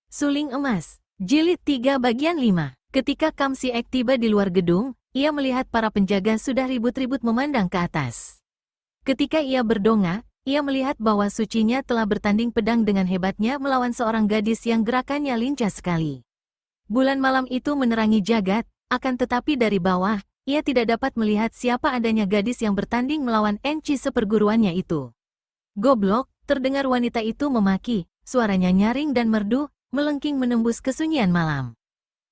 Suling Emas, Jilid 3 Bagian 5. Ketika Kam Si-ek tiba di luar gedung, ia melihat para penjaga sudah ribut-ribut memandang ke atas. Ketika ia berdongak, ia melihat bahwa sucinya telah bertanding pedang dengan hebatnya melawan seorang gadis yang gerakannya lincah sekali. Bulan malam itu menerangi jagat, akan tetapi dari bawah, ia tidak dapat melihat siapa adanya gadis yang bertanding melawan Enci seperguruannya itu. "Goblok!" terdengar wanita itu memaki, suaranya nyaring dan merdu, melengking menembus kesunyian malam.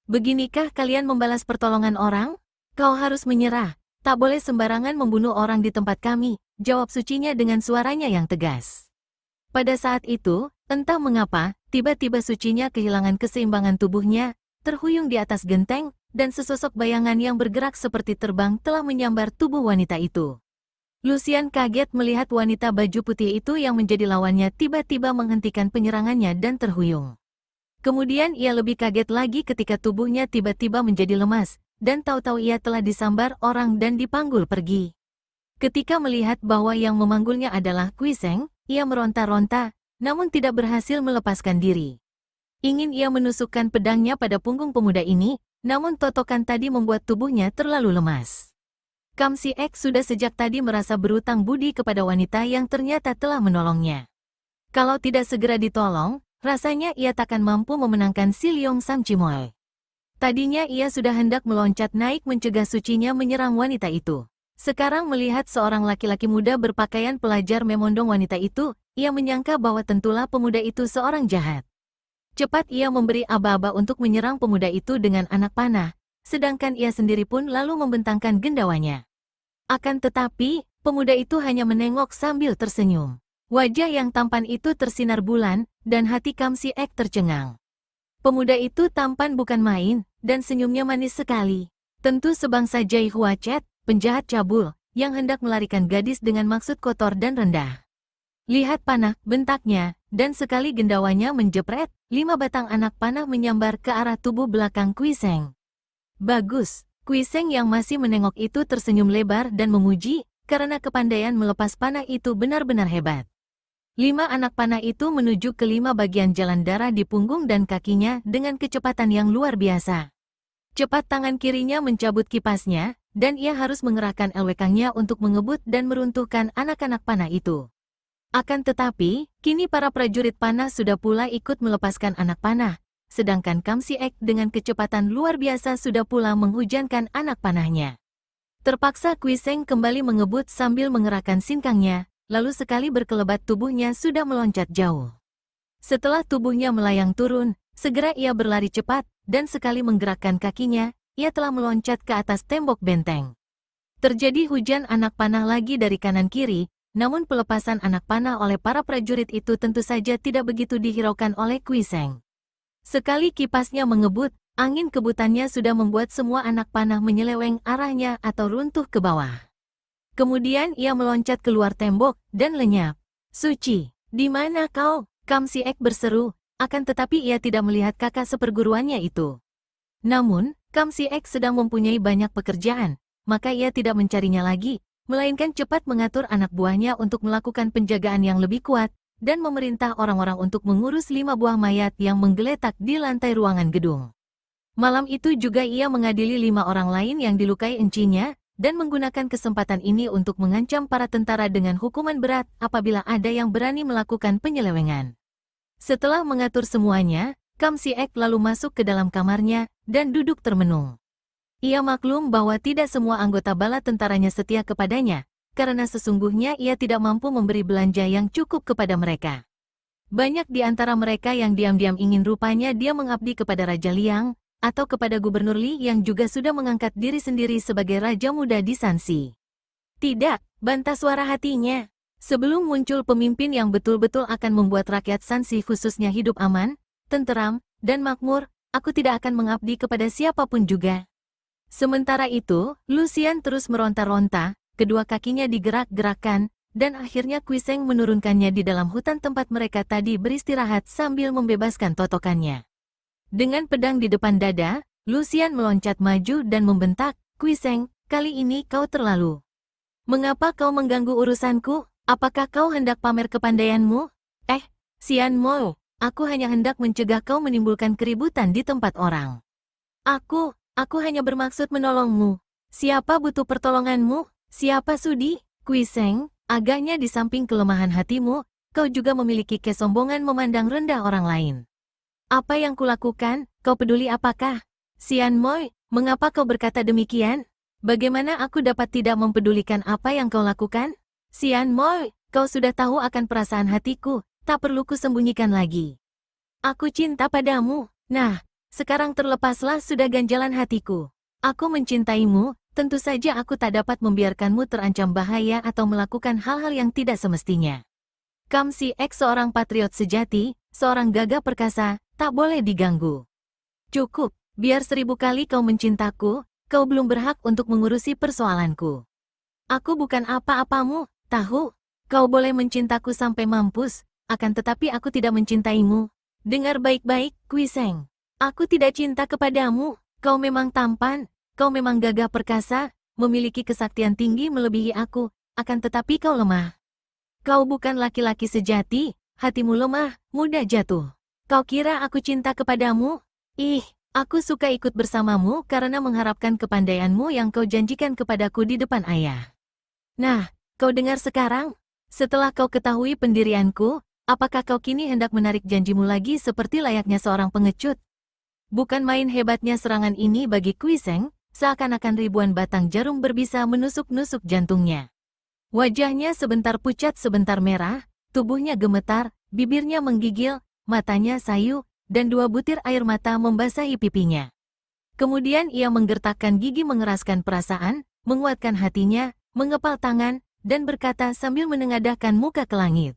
"Beginikah kalian membalas pertolongan orang? Kau harus menyerah, tak boleh sembarangan membunuh orang di tempat kami," jawab sucinya dengan suaranya yang tegas. Pada saat itu, entah mengapa, tiba-tiba sucinya kehilangan keseimbangan tubuhnya, terhuyung di atas genteng, dan sesosok bayangan yang bergerak seperti terbang telah menyambar tubuh wanita itu. Lucian kaget melihat wanita baju putih itu yang menjadi lawannya tiba-tiba menghentikan penyerangannya dan terhuyung. Kemudian ia lebih kaget lagi ketika tubuhnya tiba-tiba menjadi lemas, dan tahu-tahu ia telah disambar orang dan dipanggul pergi. Ketika melihat bahwa yang memanggulnya adalah Kui Seng, ia meronta-ronta, namun tidak berhasil melepaskan diri. Ingin ia menusukkan pedangnya pada punggung pemuda ini, namun totokan tadi membuat tubuhnya terlalu lemas. Kam Si-ek sudah sejak tadi merasa berutang budi kepada wanita yang ternyata telah menolongnya. Kalau tidak segera ditolong, rasanya ia takkan mampu memenangkan Si Leong Sam Chimoy. Tadinya ia sudah hendak meloncat naik mencegah sucinya menyerang wanita itu. Sekarang melihat seorang laki-laki muda berpakaian pelajar memondong wanita itu, ia menyangka bahwa tentulah pemuda itu seorang jahat. Cepat ia memberi aba-aba untuk menyerang pemuda itu dengan anak panah, sedangkan ia sendiri pun lalu membentangkan gendawanya. Akan tetapi, pemuda itu hanya menengok sambil tersenyum. Wajah yang tampan itu tersinar bulan, dan hati Kam Si-ek tercengang. Pemuda itu tampan bukan main, dan senyumnya manis sekali. Tentu sebangsa Jai Hua Chet, penjahat cabul, yang hendak melarikan gadis dengan maksud kotor dan rendah. "Lihat panah," bentaknya, dan sekali gendawanya menjepret, 5 batang anak panah menyambar ke arah tubuh belakang Kui Seng. "Bagus." Kui Seng yang masih menengok itu tersenyum lebar dan memuji, karena kepandaian melepas panah itu benar-benar hebat. 5 anak panah itu menuju ke 5 bagian jalan darah di punggung dan kakinya dengan kecepatan yang luar biasa. Cepat tangan kirinya mencabut kipasnya, dan ia harus mengerahkan elwekangnya untuk mengebut dan meruntuhkan anak-anak panah itu. Akan tetapi, kini para prajurit panah sudah pula ikut melepaskan anak panah, sedangkan Kam Si-ek dengan kecepatan luar biasa sudah pula menghujankan anak panahnya. Terpaksa Kui Seng kembali mengebut sambil mengerahkan sinkangnya, lalu sekali berkelebat tubuhnya sudah meloncat jauh. Setelah tubuhnya melayang turun, segera ia berlari cepat, dan sekali menggerakkan kakinya, ia telah meloncat ke atas tembok benteng. Terjadi hujan anak panah lagi dari kanan kiri, namun pelepasan anak panah oleh para prajurit itu tentu saja tidak begitu dihiraukan oleh Kui Seng. Sekali kipasnya mengebut, angin kebutannya sudah membuat semua anak panah menyeleweng arahnya atau runtuh ke bawah. Kemudian ia meloncat keluar tembok, dan lenyap. "Suci, di mana kau?" Kam Si-ek berseru, akan tetapi ia tidak melihat kakak seperguruannya itu. Namun, Kam Si-ek sedang mempunyai banyak pekerjaan, maka ia tidak mencarinya lagi, melainkan cepat mengatur anak buahnya untuk melakukan penjagaan yang lebih kuat, dan memerintah orang-orang untuk mengurus 5 buah mayat yang menggeletak di lantai ruangan gedung. Malam itu juga ia mengadili 5 orang lain yang dilukai encinya, dan menggunakan kesempatan ini untuk mengancam para tentara dengan hukuman berat apabila ada yang berani melakukan penyelewengan. Setelah mengatur semuanya, Kam Si-ek lalu masuk ke dalam kamarnya, dan duduk termenung. Ia maklum bahwa tidak semua anggota bala tentaranya setia kepadanya, karena sesungguhnya ia tidak mampu memberi belanja yang cukup kepada mereka. Banyak di antara mereka yang diam-diam ingin rupanya dia mengabdi kepada Raja Liang, atau kepada Gubernur Li yang juga sudah mengangkat diri sendiri sebagai Raja Muda di Shanxi. "Tidak," bantah suara hatinya. "Sebelum muncul pemimpin yang betul-betul akan membuat rakyat Shanxi khususnya hidup aman, tenteram, dan makmur, aku tidak akan mengabdi kepada siapapun juga." Sementara itu, Lucian terus meronta-ronta, kedua kakinya digerak-gerakkan, dan akhirnya Kui Seng menurunkannya di dalam hutan tempat mereka tadi beristirahat sambil membebaskan totokannya. Dengan pedang di depan dada, Lucian meloncat maju dan membentak, "Kui Seng, kali ini kau terlalu. Mengapa kau mengganggu urusanku? Apakah kau hendak pamer kepandaianmu?" Xian Mo!" Aku hanya hendak mencegah kau menimbulkan keributan di tempat orang. Aku hanya bermaksud menolongmu. Siapa butuh pertolonganmu? Siapa sudi? Kuiseng, agaknya di samping kelemahan hatimu, kau juga memiliki kesombongan memandang rendah orang lain. Apa yang kulakukan, kau peduli apakah? Xian Moi, mengapa kau berkata demikian? Bagaimana aku dapat tidak mempedulikan apa yang kau lakukan? Xian Moi, kau sudah tahu akan perasaan hatiku, tak perlu kusembunyikan lagi. Aku cinta padamu. Nah, sekarang terlepaslah sudah ganjalan hatiku. Aku mencintaimu, tentu saja aku tak dapat membiarkanmu terancam bahaya atau melakukan hal-hal yang tidak semestinya. Kam Si Ek seorang patriot sejati, seorang gagah perkasa, tak boleh diganggu. Cukup, biar 1000 kali kau mencintaku, kau belum berhak untuk mengurusi persoalanku. Aku bukan apa-apamu, tahu? Kau boleh mencintaku sampai mampus, akan tetapi aku tidak mencintaimu. Dengar baik-baik, Kuiseng. Aku tidak cinta kepadamu, kau memang tampan, kau memang gagah perkasa, memiliki kesaktian tinggi melebihi aku, akan tetapi kau lemah. Kau bukan laki-laki sejati, hatimu lemah, mudah jatuh. Kau kira aku cinta kepadamu? Ih, aku suka ikut bersamamu karena mengharapkan kepandaianmu yang kau janjikan kepadaku di depan ayah. Nah, kau dengar sekarang? Setelah kau ketahui pendirianku, apakah kau kini hendak menarik janjimu lagi seperti layaknya seorang pengecut? Bukan main hebatnya serangan ini bagi Kuiseng, seakan-akan ribuan batang jarum berbisa menusuk-nusuk jantungnya. Wajahnya sebentar pucat sebentar merah, tubuhnya gemetar, bibirnya menggigil, matanya sayu, dan 2 butir air mata membasahi pipinya. Kemudian ia menggertakkan gigi mengeraskan perasaan, menguatkan hatinya, mengepal tangan, dan berkata sambil menengadahkan muka ke langit.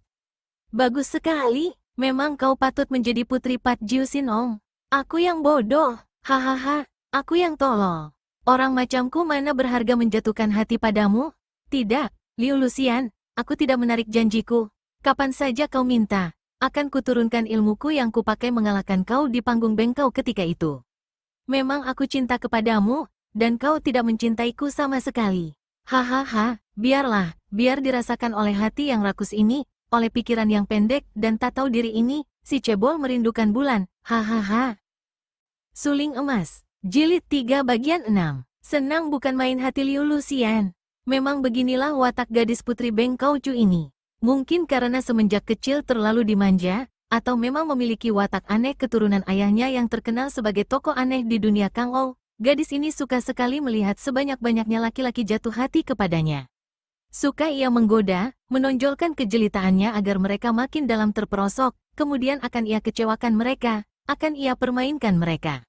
Bagus sekali, memang kau patut menjadi putri Pat Jiu Sinong. Aku yang bodoh, hahaha, aku yang tolol. Orang macamku mana berharga menjatuhkan hati padamu? Tidak, Liu Lucian, aku tidak menarik janjiku. Kapan saja kau minta, akan kuturunkan ilmuku yang kupakai mengalahkan kau di panggung bengkau ketika itu. Memang aku cinta kepadamu, dan kau tidak mencintaiku sama sekali. Hahaha, biarlah, biar dirasakan oleh hati yang rakus ini, oleh pikiran yang pendek dan tak tahu diri ini, si cebol merindukan bulan, hahaha. Suling emas, jilid 3 bagian 6. Senang bukan main hati Liu Lucian. Memang beginilah watak gadis putri Beng Kaucu ini. Mungkin karena semenjak kecil terlalu dimanja, atau memang memiliki watak aneh keturunan ayahnya yang terkenal sebagai tokoh aneh di dunia Kangou, gadis ini suka sekali melihat sebanyak-banyaknya laki-laki jatuh hati kepadanya. Suka ia menggoda, menonjolkan kejelitaannya agar mereka makin dalam terperosok, kemudian akan ia kecewakan mereka, akan ia permainkan mereka.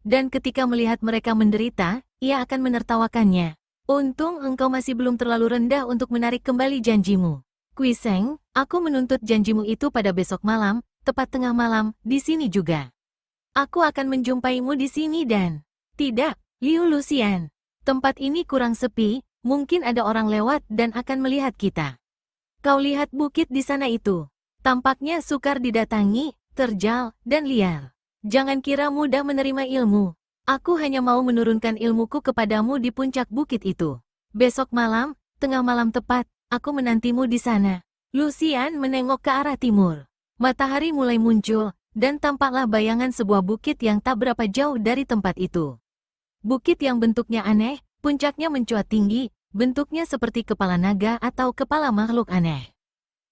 Dan ketika melihat mereka menderita, ia akan menertawakannya. Untung engkau masih belum terlalu rendah untuk menarik kembali janjimu. Kuiseng, aku menuntut janjimu itu pada besok malam, tepat tengah malam, di sini juga. Aku akan menjumpaimu di sini dan... Tidak, Liu Lucian. Tempat ini kurang sepi, mungkin ada orang lewat dan akan melihat kita. Kau lihat bukit di sana itu. Tampaknya sukar didatangi, terjal, dan liar. Jangan kira mudah menerima ilmu. Aku hanya mau menurunkan ilmuku kepadamu di puncak bukit itu. Besok malam, tengah malam tepat, aku menantimu di sana. Lucian menengok ke arah timur. Matahari mulai muncul, dan tampaklah bayangan sebuah bukit yang tak berapa jauh dari tempat itu. Bukit yang bentuknya aneh, puncaknya mencuat tinggi, bentuknya seperti kepala naga atau kepala makhluk aneh.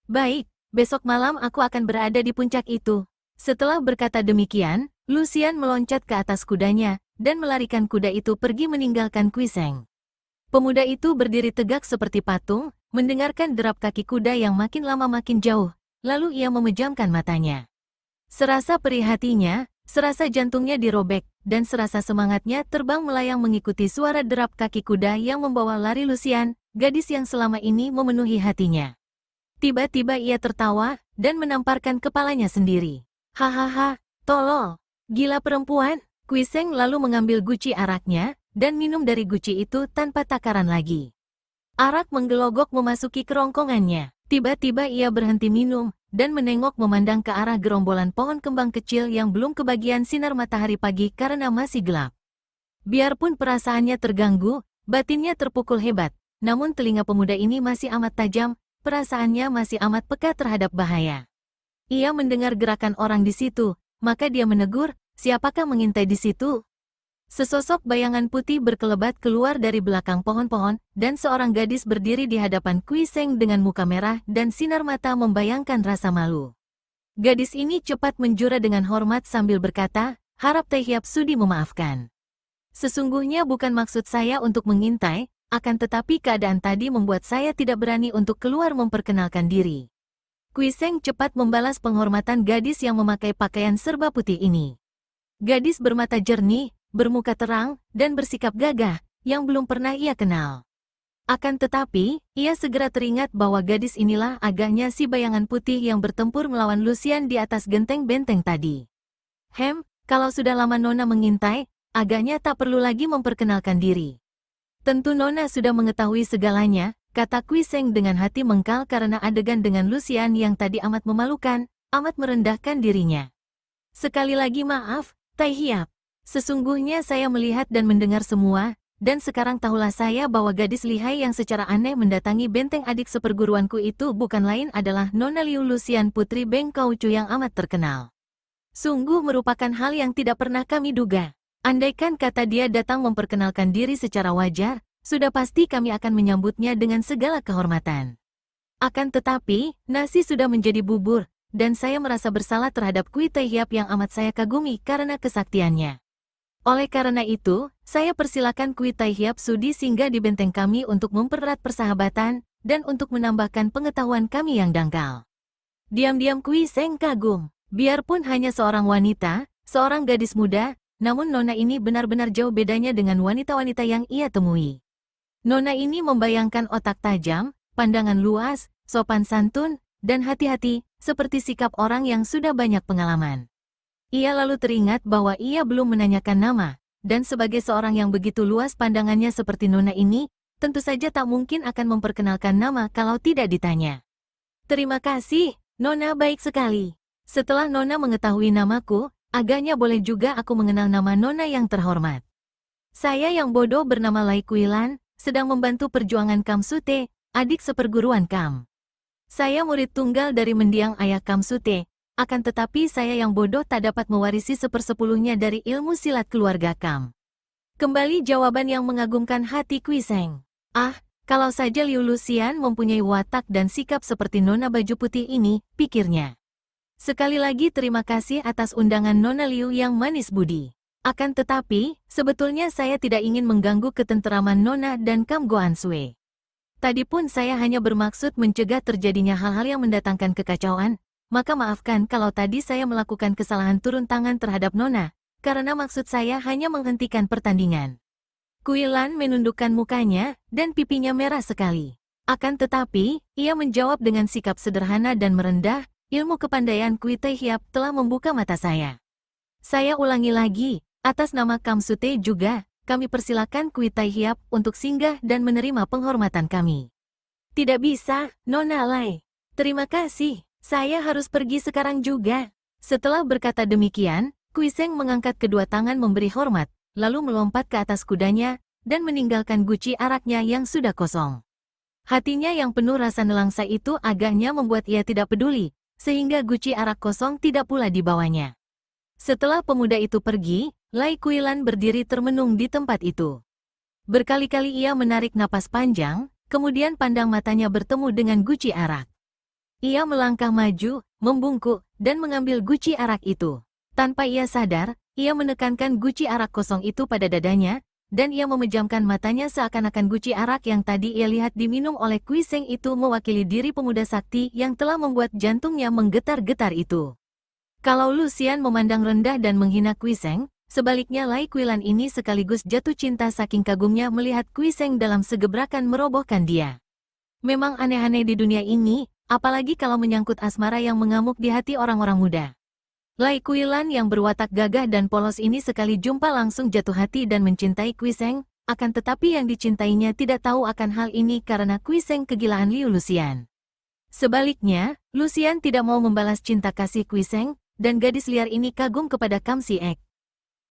Baik, besok malam aku akan berada di puncak itu. Setelah berkata demikian, Lucian meloncat ke atas kudanya, dan melarikan kuda itu pergi meninggalkan Kuiseng. Pemuda itu berdiri tegak seperti patung, mendengarkan derap kaki kuda yang makin lama makin jauh, lalu ia memejamkan matanya. Serasa perih hatinya, serasa jantungnya dirobek, dan serasa semangatnya terbang melayang mengikuti suara derap kaki kuda yang membawa lari Lucian, gadis yang selama ini memenuhi hatinya. Tiba-tiba ia tertawa, dan menamparkan kepalanya sendiri. Hahaha, tolol, gila perempuan. Kuiseng lalu mengambil guci araknya, dan minum dari guci itu tanpa takaran lagi. Arak menggelogok memasuki kerongkongannya. Tiba-tiba ia berhenti minum, dan menengok memandang ke arah gerombolan pohon kembang kecil yang belum kebagian sinar matahari pagi karena masih gelap. Biarpun perasaannya terganggu, batinnya terpukul hebat, namun telinga pemuda ini masih amat tajam, perasaannya masih amat peka terhadap bahaya. Ia mendengar gerakan orang di situ, maka dia menegur, siapakah mengintai di situ? Sesosok bayangan putih berkelebat keluar dari belakang pohon-pohon, dan seorang gadis berdiri di hadapan Kui Seng dengan muka merah dan sinar mata membayangkan rasa malu. Gadis ini cepat menjura dengan hormat sambil berkata, harap Teh Hiap sudi memaafkan. Sesungguhnya bukan maksud saya untuk mengintai, akan tetapi keadaan tadi membuat saya tidak berani untuk keluar memperkenalkan diri. Kui Seng cepat membalas penghormatan gadis yang memakai pakaian serba putih ini. Gadis bermata jernih, bermuka terang, dan bersikap gagah, yang belum pernah ia kenal. Akan tetapi, ia segera teringat bahwa gadis inilah agaknya si bayangan putih yang bertempur melawan Lucian di atas genteng benteng tadi. Kalau sudah lama Nona mengintai, agaknya tak perlu lagi memperkenalkan diri. Tentu Nona sudah mengetahui segalanya, kata Kui Seng dengan hati mengkal karena adegan dengan Lucian yang tadi amat memalukan, amat merendahkan dirinya. Sekali lagi maaf, Tai Hiap. Sesungguhnya saya melihat dan mendengar semua, dan sekarang tahulah saya bahwa gadis lihai yang secara aneh mendatangi benteng adik seperguruanku itu bukan lain adalah Nona Liu Lucian Putri Beng Kaucu yang amat terkenal. Sungguh merupakan hal yang tidak pernah kami duga. Andaikan kata dia datang memperkenalkan diri secara wajar, sudah pasti kami akan menyambutnya dengan segala kehormatan. Akan tetapi, nasi sudah menjadi bubur, dan saya merasa bersalah terhadap Kui Tai Hiap yang amat saya kagumi karena kesaktiannya. Oleh karena itu, saya persilakan Kui Tai Hiap sudi singgah di benteng kami untuk mempererat persahabatan, dan untuk menambahkan pengetahuan kami yang dangkal. Diam-diam Kui Seng kagum. Biarpun hanya seorang wanita, seorang gadis muda, namun Nona ini benar-benar jauh bedanya dengan wanita-wanita yang ia temui. Nona ini membayangkan otak tajam, pandangan luas, sopan santun, dan hati-hati, seperti sikap orang yang sudah banyak pengalaman. Ia lalu teringat bahwa ia belum menanyakan nama, dan sebagai seorang yang begitu luas pandangannya seperti Nona ini, tentu saja tak mungkin akan memperkenalkan nama kalau tidak ditanya. Terima kasih, Nona baik sekali. Setelah Nona mengetahui namaku, agaknya boleh juga aku mengenal nama Nona yang terhormat. Saya yang bodoh bernama Lai Kuilan, sedang membantu perjuangan Kam Sute, adik seperguruan Kam. Saya murid tunggal dari mendiang ayah Kam Sute. Akan tetapi saya yang bodoh tak dapat mewarisi sepersepuluhnya dari ilmu silat keluarga Kam. Kembali jawaban yang mengagumkan hati Kui Seng. Kalau saja Liu Lucian mempunyai watak dan sikap seperti Nona baju putih ini, pikirnya. Sekali lagi terima kasih atas undangan Nona Liu yang manis budi. Akan tetapi, sebetulnya saya tidak ingin mengganggu ketenteraman Nona dan Kam Goan Sue. Tadi pun saya hanya bermaksud mencegah terjadinya hal-hal yang mendatangkan kekacauan. Maka maafkan kalau tadi saya melakukan kesalahan turun tangan terhadap Nona, karena maksud saya hanya menghentikan pertandingan. Kuilan menundukkan mukanya, dan pipinya merah sekali. Akan tetapi, ia menjawab dengan sikap sederhana dan merendah, ilmu kepandaian Kui Tai Hiap telah membuka mata saya. Saya ulangi lagi, atas nama Kam Sute juga, kami persilakan Kui Tai Hiap untuk singgah dan menerima penghormatan kami. Tidak bisa, Nona Lai. Terima kasih. Saya harus pergi sekarang juga. Setelah berkata demikian, Kui Seng mengangkat kedua tangan memberi hormat, lalu melompat ke atas kudanya, dan meninggalkan guci araknya yang sudah kosong. Hatinya yang penuh rasa nelangsa itu agaknya membuat ia tidak peduli, sehingga guci arak kosong tidak pula dibawanya. Setelah pemuda itu pergi, Lai Kuilan berdiri termenung di tempat itu. Berkali-kali ia menarik napas panjang, kemudian pandang matanya bertemu dengan guci arak. Ia melangkah maju, membungkuk, dan mengambil guci arak itu. Tanpa ia sadar, ia menekankan guci arak kosong itu pada dadanya, dan ia memejamkan matanya seakan-akan guci arak yang tadi ia lihat diminum oleh Kui Seng itu mewakili diri pemuda sakti yang telah membuat jantungnya menggetar-getar itu. Kalau Lucian memandang rendah dan menghina Kui Seng, sebaliknya Lai Kuilan ini sekaligus jatuh cinta saking kagumnya melihat Kui Seng dalam segebrakan merobohkan dia. Memang aneh-aneh di dunia ini, apalagi kalau menyangkut asmara yang mengamuk di hati orang-orang muda. Lai Kuilan yang berwatak gagah dan polos ini sekali jumpa langsung jatuh hati dan mencintai Kui Seng, akan tetapi yang dicintainya tidak tahu akan hal ini karena Kui Seng kegilaan Liu Lucian. Sebaliknya, Lucian tidak mau membalas cinta kasih Kui Seng, dan gadis liar ini kagum kepada Kam Si Ek.